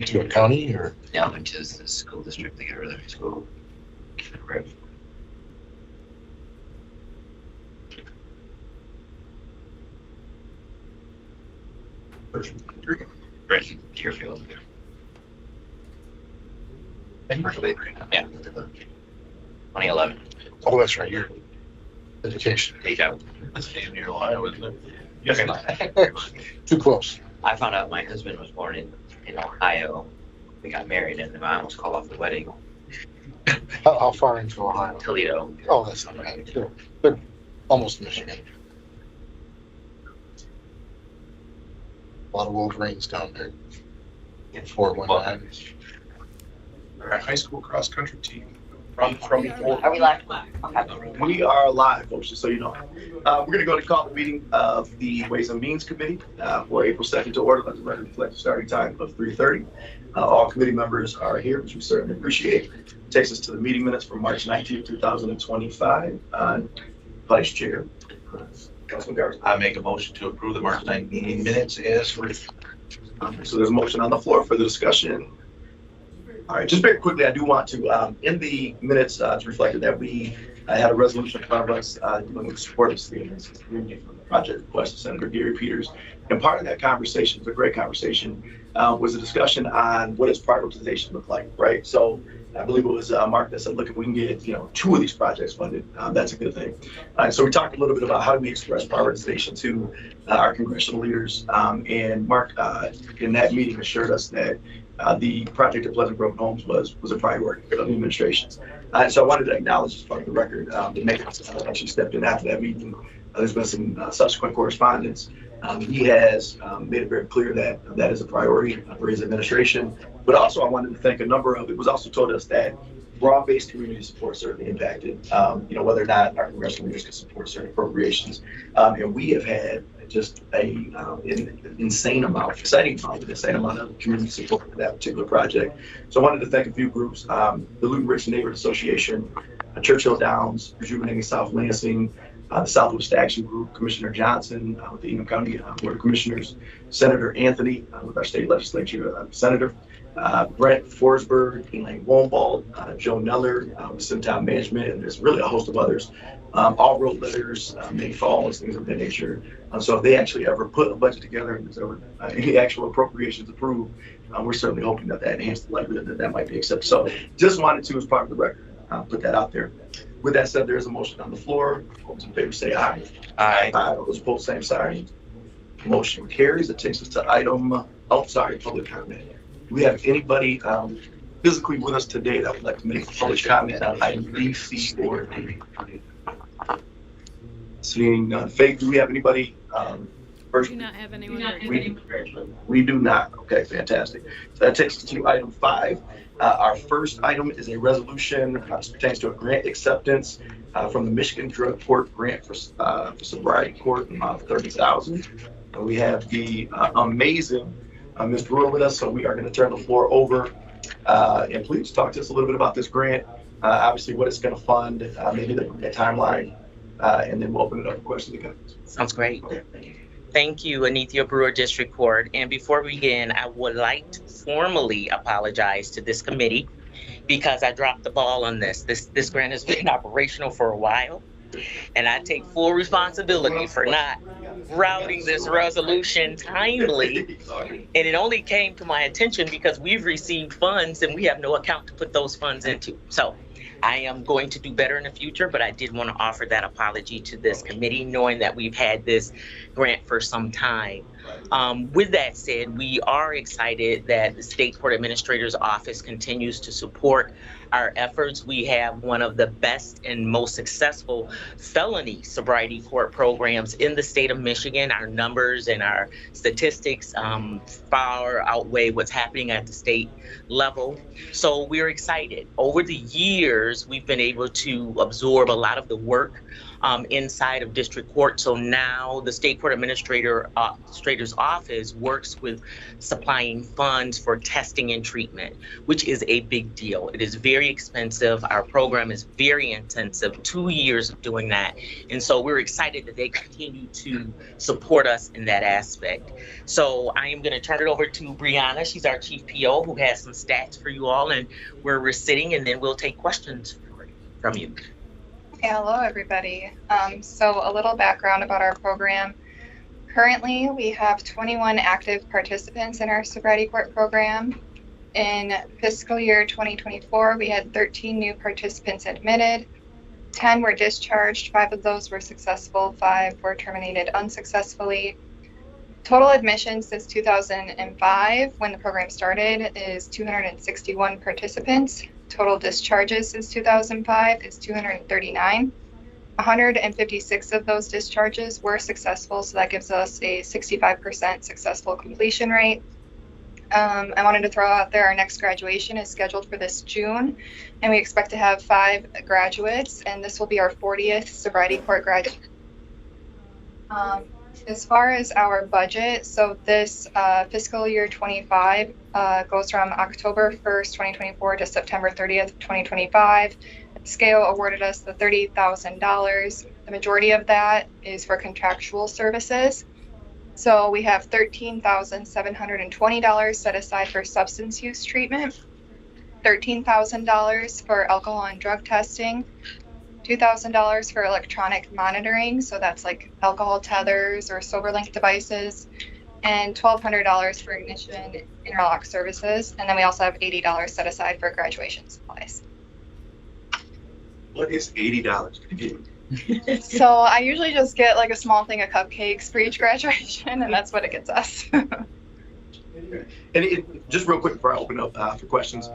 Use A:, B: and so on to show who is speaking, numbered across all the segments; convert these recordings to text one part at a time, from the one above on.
A: To a county or?
B: Yeah, which is the school district, they get rid of their school. Right. Right, Deerfield. Yeah. 2011.
A: Oh, that's right here. Education.
B: Take out.
C: That's near Ohio, isn't it?
A: Too close.
B: I found out my husband was born in Ohio. We got married and I almost called off the wedding.
A: How far into Ohio?
B: Toledo.
A: Oh, that's not bad. They're almost Michigan. A lot of Wolverines down there. In 419.
C: Our high school cross country team from
D: Are we live? Okay.
E: We are live, folks, just so you know. We're going to go to call the meeting of the Ways and Means Committee for April 2nd to order. Let the record reflect the starting time of 3:30. All committee members are here, which we certainly appreciate. It takes us to the meeting minutes for March 19th, 2025. Vice Chair, Councilman Garrett.
C: I make a motion to approve the March 9th meeting minutes as written.
E: So there's a motion on the floor for the discussion. All right, just very quickly, I do want to, in the minutes, it's reflected that we had a resolution in front of us dealing with supportive statements from the project request of Senator Gary Peters. And part of that conversation, it was a great conversation, was a discussion on what does prioritization look like, right? So I believe it was Mark that said, look, if we can get, 2 of these projects funded, that's a good thing. So we talked a little bit about how do we express prioritization to our congressional leaders. And Mark, in that meeting, assured us that the project at Pleasant Grove Homes was a priority for the administration. So I wanted to acknowledge as part of the record that Nick actually stepped in after that meeting. There's been some subsequent correspondence. He has made it very clear that that is a priority for his administration. But also I wanted to thank it was also told us that broad-based community support certainly impacted, whether or not our congressional leaders could support certain appropriations. And we have had just an insane amount of community support for that particular project. So I wanted to thank a few groups, the Luton Rich Neighborhood Association, Churchill Downs, Rejuvenating South Lansing, the Southwest Action Group, Commissioner Johnson with the Ingham County Board of Commissioners, Senator Anthony with our state legislature, Senator Brent Forsberg, Elaine Wombald, Joe Neller with Simtown Management, and there's really a host of others. All wrote letters, made calls, things of that nature. So if they actually ever put a budget together and there's ever any actual appropriations approved, we're certainly hoping that enhanced the likelihood that might be accepted. So just wanted to, as part of the record, put that out there. With that said, there is a motion on the floor. All those in favor say aye.
B: Aye.
E: All those opposed, same sign. Motion carries. It takes us to public comment. Do we have anybody physically with us today that would like to make a public comment on item B, C, or D? Seeing none. Faith, do we have anybody?
F: We do not have anyone.
E: We do not. Okay, fantastic. So that takes us to item 5. Our first item is a resolution that pertains to a grant acceptance from the Michigan Drug Court grant for sobriety court of $30,000. We have the amazing Ms. Brewer with us, so we are going to turn the floor over. And please talk to us a little bit about this grant, obviously what it's going to fund, maybe the timeline, and then we'll open it up for questions and comments.
D: Sounds great.
E: Okay.
D: Thank you, Anithia Brewer, District Court. And before we begin, I would like to formally apologize to this committee because I dropped the ball on this. This grant has been operational for a while, and I take full responsibility for not routing this resolution timely. And it only came to my attention because we've received funds and we have no account to put those funds into. So I am going to do better in the future, but I did want to offer that apology to this committee, knowing that we've had this grant for some time. With that said, we are excited that the State Court Administrator's Office continues to support our efforts. We have one of the best and most successful felony sobriety court programs in the state of Michigan. Our numbers and our statistics far outweigh what's happening at the state level. So we're excited. Over the years, we've been able to absorb a lot of the work inside of district court. So now the state court administrator's office works with supplying funds for testing and treatment, which is a big deal. It is very expensive. Our program is very intensive, 2 years of doing that. And so we're excited that they continue to support us in that aspect. So I am going to turn it over to Brianna. She's our chief PO who has some stats for you all and where we're sitting, and then we'll take questions from you.
G: Hello, everybody. So a little background about our program. Currently, we have 21 active participants in our sobriety court program. In fiscal year 2024, we had 13 new participants admitted. 10 were discharged, 5 of those were successful, 5 were terminated unsuccessfully. Total admissions since 2005, when the program started, is 261 participants. Total discharges since 2005 is 239. 156 of those discharges were successful, so that gives us a 65% successful completion rate. I wanted to throw out there our next graduation is scheduled for this June, and we expect to have 5 graduates, and this will be our 40th sobriety court graduate. As far as our budget, so this fiscal year 25 goes from October 1st, 2024 to September 30th, 2025. Scale awarded us the $30,000. The majority of that is for contractual services. So we have $13,720 set aside for substance use treatment, $13,000 for alcohol and drug testing, $2,000 for electronic monitoring, so that's like alcohol tethers or SoberLink devices, and $1,200 for ignition interlock services. And then we also have $80 set aside for graduation supplies.
E: What is $80?
G: So I usually just get like a small thing of cupcakes for each graduation, and that's what it gets us.
E: And just real quick before I open up for questions,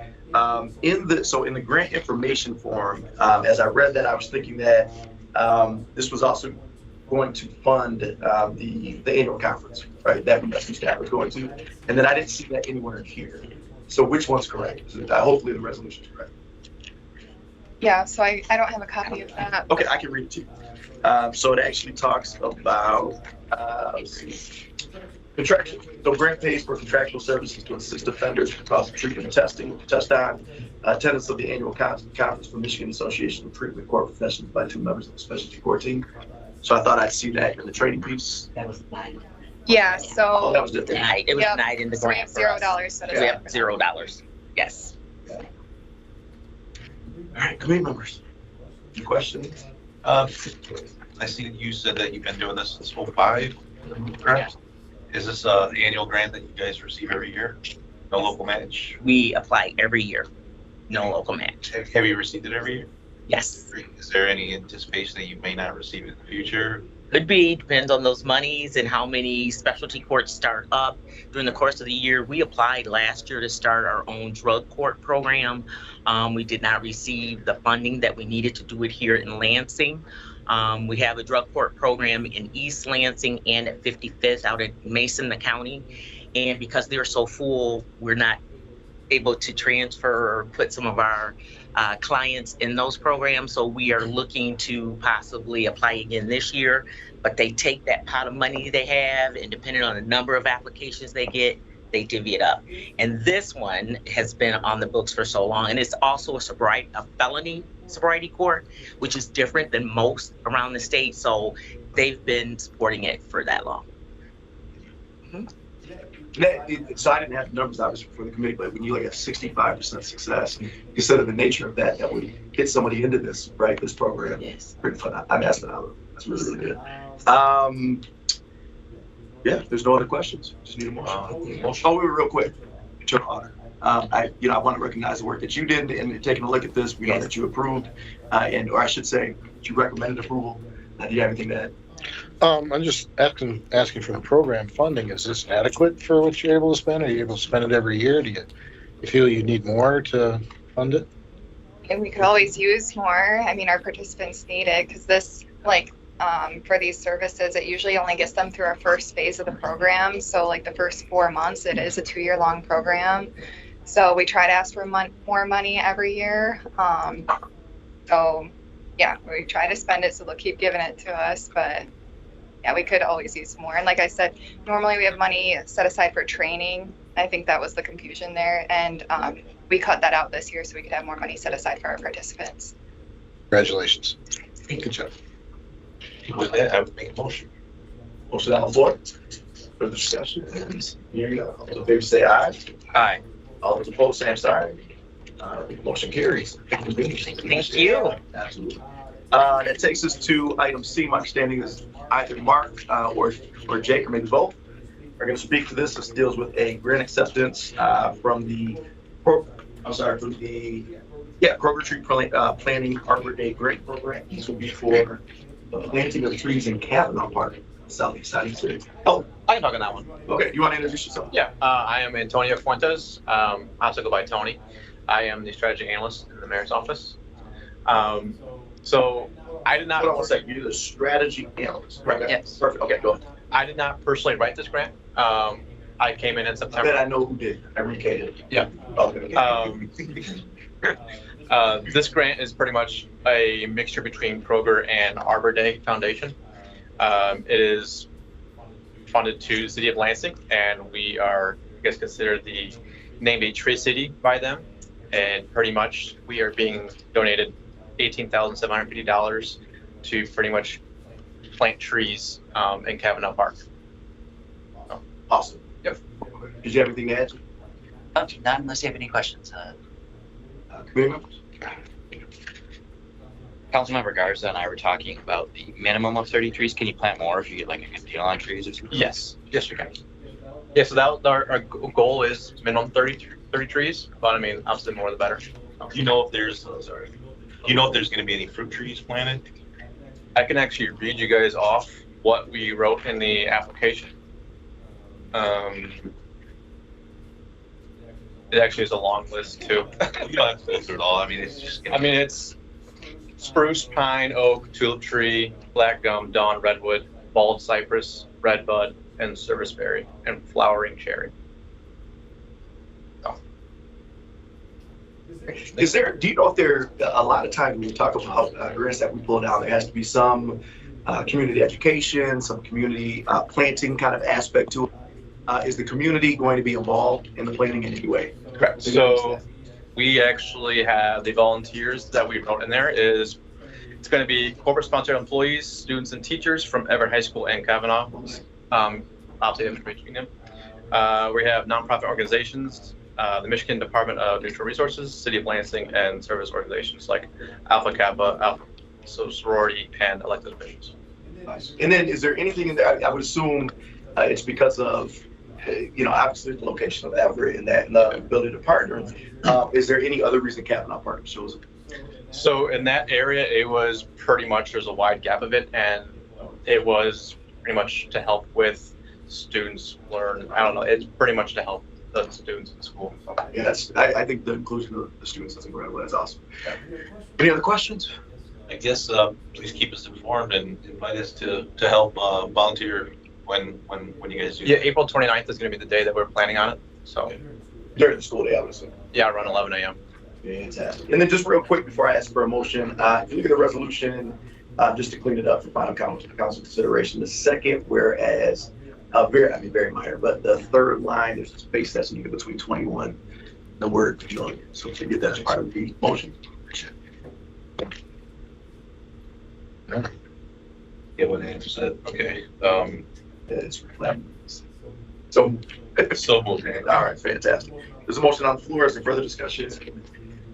E: in the grant information form, as I read that, I was thinking that this was also going to fund the annual conference, right? That investment staff was going to, and then I didn't see that anywhere here. So which one's correct? Hopefully the resolution is correct.
G: Yeah, so I don't have a copy of that.
E: Okay, I can read it to you. So it actually talks about let's see. Contractual. So grant pays for contractual services to assist offenders with cost of treatment and testing. Touched on attendance of the annual conference for Michigan Association of Treatment Court Professionals by 2 members of the specialty court team. So I thought I'd see that in the training piece.
B: That was nice.
G: Yeah, so
E: That was different.
D: Denied. It was
G: Yep.
D: denied in the
G: so we
D: grant
G: have
D: for us.
G: $0 set
D: We
G: aside.
D: have $0. Yes.
E: All right, committee members. Any questions?
H: I see that you said that you've been doing this since 05, correct? Is this the annual grant that you guys receive every year? No local match?
D: We apply every year. No local match.
H: Have you received it every year?
D: Yes.
H: Is there any anticipation that you may not receive it in the future?
D: Could be, depends on those monies and how many specialty courts start up during the course of the year. We applied last year to start our own drug court program. We did not receive the funding that we needed to do it here in Lansing. We have a drug court program in East Lansing and at 55th out at Mason, the county. And because they're so full, we're not able to transfer or put some of our clients in those programs. So we are looking to possibly apply again this year, but they take that pot of money they have, and depending on the number of applications they get, they divvy it up. And this one has been on the books for so long, and it's also a felony sobriety court, which is different than most around the state. So they've been supporting it for that long.
E: So I didn't have the numbers obviously for the committee, but when you look at 65% success, consider the nature of that would get somebody into this, right? This program.
D: Yes.
E: Pretty fun. I'm asking out. That's really, really good. Yeah, if there's no other questions, just need a motion. Oh, wait, real quick. Your Honor. I want to recognize the work that you did in taking a look at this. We know that you approved, or I should say, that you recommended approval. Do you have anything to add?
A: I'm just asking for the program funding. Is this adequate for what you're able to spend? Are you able to spend it every year? Do you feel you need more to fund it?
G: And we could always use more. I mean, our participants need it because this, for these services, it usually only gets them through our first phase of the program. So like the first 4 months, it is a 2-year-long program. So we try to ask for more money every year. So yeah, we try to spend it, so they'll keep giving it to us, but yeah, we could always use more. And like I said, normally we have money set aside for training. I think that was the confusion there. And we cut that out this year so we could have more money set aside for our participants.
A: Congratulations. Good job.
H: With that, I would make a motion.
E: Motion on the floor. Further discussion? Hearing none. All those in favor say aye.
H: Aye.
E: All those opposed, same sign. Motion carries.
D: Thank you.
E: Absolutely. That takes us to item C. My understanding is either Mark or Jake, or maybe both, are going to speak to this. This deals with a grant acceptance from the Kroger Tree Planting Arbor Day Grant Program. This will be for the planting of trees in Kavanaugh Park, southeast side of the city. Oh,
I: I can talk on that one.
E: okay. You want to introduce yourself?
I: Yeah, I am Antonio Fuentes. I also go by Tony. I am the strategy analyst in the mayor's office. So I did not.
E: Hold on one second. You're the strategy analyst. Right.
D: Yes.
E: Perfect. Okay, go ahead.
I: I did not personally write this grant. I came in
E: I bet
I: September.
E: I know who did. I recated.
I: Yeah.
E: Okay.
I: This grant is pretty much a mixture between Kroger and Arbor Day Foundation. It is funded to the city of Lansing, and we are, I guess, considered the named a tree city by them. And pretty much we are being donated $18,750 to pretty much plant trees in Kavanaugh Park.
E: Awesome.
I: Yep.
E: Did you have anything to add?
B: Not unless you have any questions.
E: Committee members?
J: Councilmember Garza and I were talking about the minimum of 30 trees. Can you plant more if you get like a good deal on trees or something?
I: Yes, you can. Yeah, so that our goal is minimum 30 trees, but I mean, obviously more the better.
H: Do you know if there's, do you know if there's gonna be any fruit trees planted?
I: I can actually read you guys off what we wrote in the application. It actually is a long list too.
H: You don't have to go through it all. I mean, it's just.
I: I mean, it's spruce, pine, oak, tulip tree, black gum, dawn, redwood, bald cypress, redbud, and serviceberry, and flowering cherry.
E: Is there, do you know if there, a lot of times when we talk about grants that we pull down, there has to be some community education, some community planting kind of aspect to it. Is the community going to be involved in the planting in any way?
I: Correct. So we actually have the volunteers that we wrote in there is, it's going to be corporate sponsored employees, students and teachers from Everett High School and Kavanaugh. Obviously information them. We have nonprofit organizations, the Michigan Department of Natural Resources, City of Lansing, and service organizations like Alpha Kappa, Alpha Sorority, and elected officials.
E: Nice. And then is there anything in there, I would assume it's because of, obviously the location of Everett and that and the ability to partner. Is there any other reason Kavanaugh Park chose it?
I: So in that area, it was pretty much, there's a wide gap of it, and it was pretty much to help with students learn, I don't know, it's pretty much to help the students in school.
E: Yeah, I think the inclusion of the students is incredible. That's awesome. Any other questions?
H: I guess, please keep us informed and invite us to help volunteer when you guys do.
I: Yeah, April 29th is going to be the day that we're planning on it. So
E: During the school day, I would assume.
I: yeah, around 11 a.m.
E: Fantastic. And then just real quick before I ask for a motion, if you look at the resolution, just to clean it up for final council consideration, the second, whereas, very minor, but the third line, there's a space that's needed between 21, the word joint. So to get that as part of the motion.
H: Yeah, what Andrew said. Okay.
E: It's reflected. So
H: Moved.
E: all right, fantastic. There's a motion on the floor. Is there further discussion?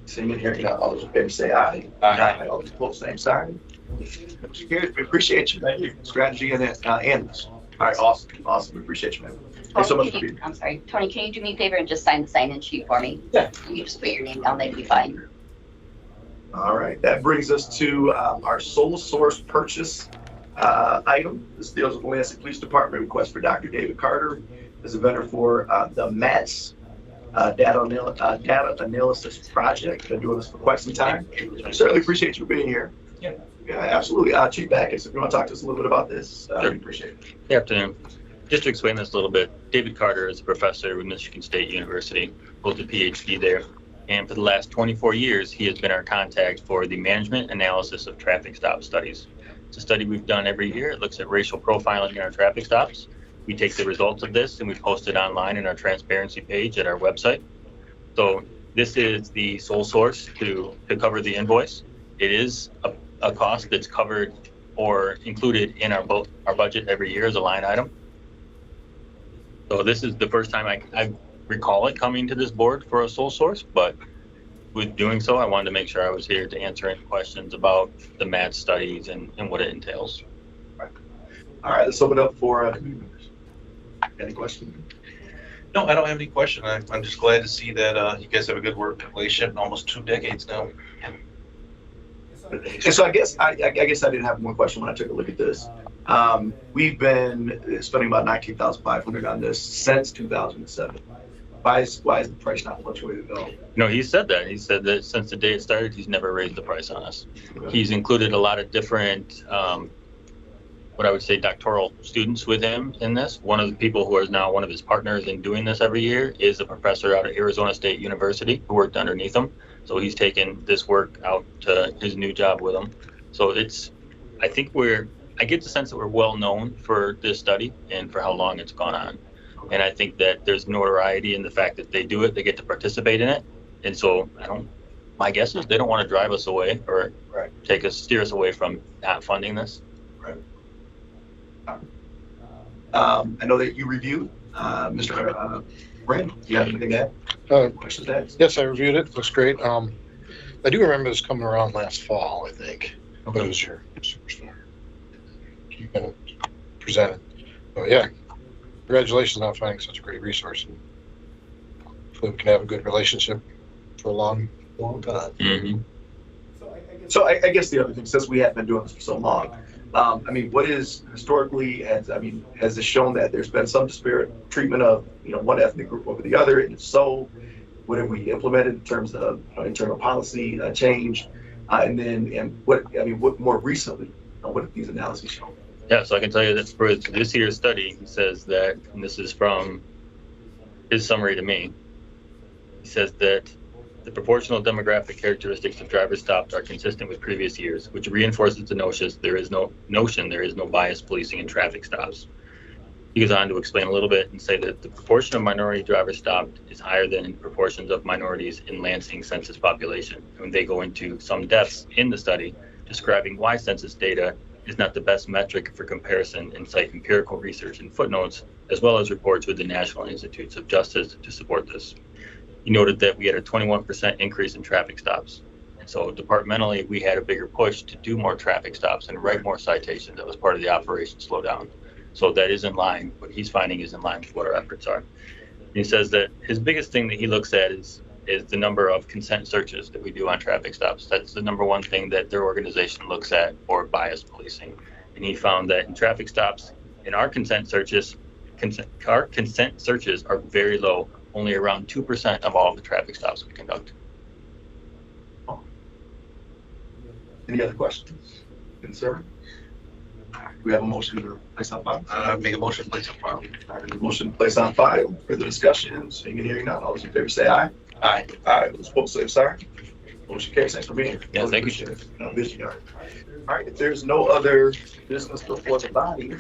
E: Seeing and hearing none, all those in favor say aye.
H: Aye.
E: All those opposed, same sign. Motion carries. We appreciate you. Thank you. Strategy and analyst. All right, awesome. We appreciate you, man. Thanks so much for being here.
K: I'm sorry, Tony, can you do me a favor and just sign the sign-in sheet for me?
E: Yeah.
K: You just put your name down, that'd be fine.
E: All right, that brings us to our sole source purchase item. This deals with the Lansing Police Department request for Dr. David Carter as a vendor for the MATS data analysis project. Been doing this for quite some time. Certainly appreciate you being here.
H: Yeah.
E: Yeah, absolutely. Chief Backus, if you want to talk to us a little bit about this, we appreciate it.
J: Good afternoon. Just to explain this a little bit, David Carter is a professor with Michigan State University, holds a PhD there.
L: And for the last 24 years, he has been our contact for the management analysis of traffic stop studies. It's a study we've done every year. It looks at racial profiling in our traffic stops. We take the results of this and we post it online in our transparency page at our website. So this is the sole source to cover the invoice. It is a cost that's covered or included in our budget every year as a line item. So this is the first time I recall it coming to this board for a sole source, but with doing so, I wanted to make sure I was here to answer any questions about the MAT studies and what it entails.
E: All right, let's open up for any questions?
H: No, I don't have any question. I'm just glad to see that you guys have a good working relationship in almost 2 decades now.
E: And so I guess I did have one question when I took a look at this. We've been spending about $19,500 on this since 2007. Why is the price not fluctuated at all?
L: No, he said that. He said that since the day it started, he's never raised the price on us. He's included a lot of different, what I would say, doctoral students with him in this. One of the people who is now one of his partners in doing this every year is a professor out of Arizona State University who worked underneath him. So he's taken this work out to his new job with him. So I get the sense that we're well known for this study and for how long it's gone on. And I think that there's notoriety in the fact that they do it, they get to participate in it. And so my guess is they don't want to drive us away or steer us away from not funding this.
E: Right. I know that you reviewed, Mr. Brand, do you have anything to add? Questions to add?
A: Yes, I reviewed it. Looks great. I do remember this coming around last fall, I think. But it was your superstar. You can present it. So yeah, congratulations on finding such a great resource. And hopefully we can have a good relationship for a long time.
L: Mm-hmm.
E: So I guess the other thing, since we have been doing this for so long, what is historically, has it shown that there's been some disparate treatment of, one ethnic group over the other? And if so, what have we implemented in terms of internal policy change? What more recently, what have these analyses shown?
L: Yeah, so I can tell you that for this year's study, he says that, and this is from his summary to me, he says that the proportional demographic characteristics of driver stops are consistent with previous years, which reinforces the notion there is no bias policing in traffic stops. He goes on to explain a little bit and say that the proportion of minority drivers stopped is higher than proportions of minorities in Lansing census population. And they go into some depths in the study describing why census data is not the best metric for comparison and cite empirical research and footnotes, as well as reports with the National Institutes of Justice to support this. He noted that we had a 21% increase in traffic stops. And so departmentally, we had a bigger push to do more traffic stops and write more citations. That was part of the Operation Slowdown. So that is in line, what he's finding is in line with what our efforts are. And he says that his biggest thing that he looks at is the number of consent searches that we do on traffic stops. That's the number one thing that their organization looks at for bias policing. And he found that in traffic stops, in our consent searches are very low, only around 2% of all of the traffic stops we conduct.
E: Any other questions? Concern? We have a motion to place on file.
H: Make a motion to place on file.
E: Motion to place on file. Further discussion? Seeing and hearing none. All those in favor say aye.
H: Aye.
E: Aye. Those opposed say sorry. Motion carries. Thanks for being here.
L: Yeah, thank you.
E: All right. If there's no other business before the body,